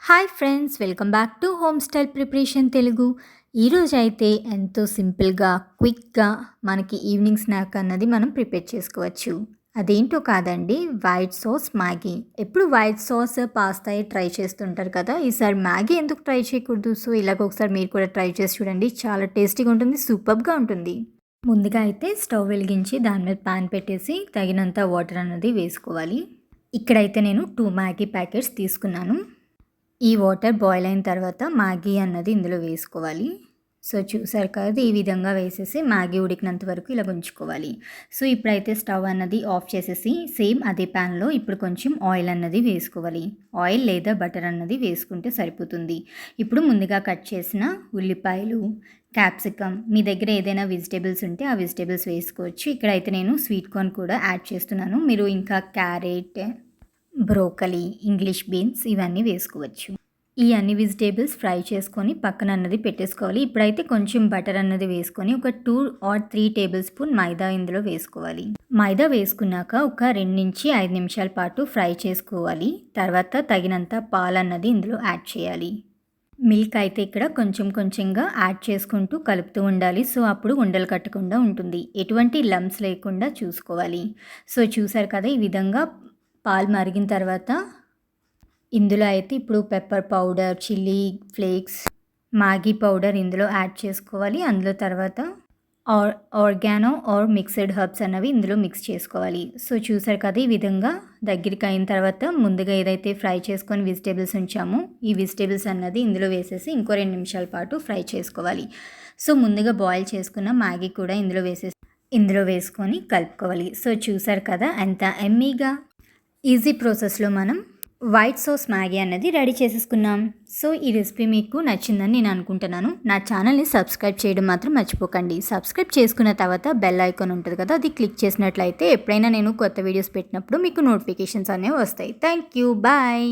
Hi friends, welcome back to home style preparation Telugu. ఈరోజు అయితే ఎంతో సింపుల్గా క్విక్గా మనకి ఈవినింగ్ స్నాక్ అన్నది మనం ప్రిపేర్ చేసుకోవచ్చు. అదేంటో కాదండి, వైట్ సాస్ మ్యాగీ. ఎప్పుడు వైట్ సాస్ పాస్తా ట్రై చేస్తుంటారు కదా, ఈసారి మ్యాగీ ఎందుకు ట్రై చేయకూడదు? సో ఇలాగ ఒకసారి మీరు కూడా ట్రై చేసి చూడండి, చాలా టేస్టీగా ఉంటుంది, సూపర్గా ఉంటుంది. ముందుగా అయితే స్టవ్ వెలిగించి దాని మీద ప్యాన్ పెట్టేసి తగినంత వాటర్ అన్నది వేసుకోవాలి. ఇక్కడైతే నేను 2 మ్యాగీ ప్యాకెట్స్ తీసుకున్నాను. ఈ వాటర్ బాయిల్ అయిన తర్వాత మ్యాగీ అన్నది ఇందులో వేసుకోవాలి. సో చూసారు కదా, ఈ విధంగా వేసేసి మ్యాగీ ఉడికినంత వరకు ఇలా ఉంచుకోవాలి. సో ఇప్పుడైతే స్టవ్ అన్నది ఆఫ్ చేసేసి సేమ్ అదే ప్యాన్లో ఇప్పుడు కొంచెం ఆయిల్ అన్నది వేసుకోవాలి. ఆయిల్ లేదా బటర్ అన్నది వేసుకుంటే సరిపోతుంది. ఇప్పుడు ముందుగా కట్ చేసిన ఉల్లిపాయలు, క్యాప్సికమ్, మీ దగ్గర ఏదైనా వెజిటేబుల్స్ ఉంటే ఆ వెజిటేబుల్స్ వేసుకోవచ్చు. ఇక్కడైతే నేను స్వీట్ కార్న్ కూడా యాడ్ చేస్తున్నాను. మీరు ఇంకా క్యారెట్, బ్రోకలీ, ఇంగ్లీష్ బీన్స్ ఇవన్నీ వేసుకోవచ్చు. ఈ అన్ని వెజిటేబుల్స్ ఫ్రై చేసుకొని పక్కన అన్నది పెట్టేసుకోవాలి. ఇప్పుడైతే కొంచెం బటర్ అన్నది వేసుకొని ఒక 2 or 3 టేబుల్ స్పూన్ మైదా ఇందులో వేసుకోవాలి. మైదా వేసుకున్నాక ఒక 2 నుంచి 5 నిమిషాల పాటు ఫ్రై చేసుకోవాలి. తర్వాత తగినంత పాలు అన్నది ఇందులో యాడ్ చేయాలి. మిల్క్ అయితే ఇక్కడ కొంచెం కొంచెంగా యాడ్ చేసుకుంటూ కలుపుతూ ఉండాలి. సో అప్పుడు ఉండలు కట్టకుండా ఉంటుంది, ఎటువంటి లమ్స్ లేకుండా చూసుకోవాలి. సో చూసారు కదా, ఈ విధంగా పాలు మరిగిన తర్వాత ఇందులో అయితే ఇప్పుడు pepper powder, chilli flakes, Maggi powder ఇందులో యాడ్ చేసుకోవాలి. అందులో తర్వాత ఆర్గానో ఆర్ మిక్స్డ్ హర్బ్స్ అన్నవి ఇందులో మిక్స్ చేసుకోవాలి. సో చూసారు కదా, ఈ విధంగా దగ్గరికి అయిన తర్వాత ముందుగా ఏదైతే ఫ్రై చేసుకొని వెజిటేబుల్స్ ఉంచామో ఈ వెజిటేబుల్స్ అన్నది ఇందులో వేసేసి ఇంకో 2 నిమిషాల పాటు ఫ్రై చేసుకోవాలి. సో ముందుగా బాయిల్ చేసుకున్న మ్యాగీ కూడా ఇందులో వేసుకొని కలుపుకోవాలి. సో చూసారు కదా, ఎంత ఎమ్మీగా ఈజీ ప్రాసెస్లో మనం వైట్ సాస్ మ్యాగీ అన్నది రెడీ చేసేసుకున్నాం. సో ఈ రెసిపీ మీకు నచ్చిందని నేను అనుకుంటున్నాను. నా ఛానల్ని సబ్స్క్రైబ్ చేయడం మాత్రం మర్చిపోకండి. సబ్స్క్రైబ్ చేసుకున్న తర్వాత బెల్ ఐకాన్ ఉంటుంది కదా, అది క్లిక్ చేసినట్లయితే ఎప్పుడైనా నేను కొత్త వీడియోస్ పెట్టినప్పుడు మీకు నోటిఫికేషన్స్ అనేవి వస్తాయి. Thank you, bye.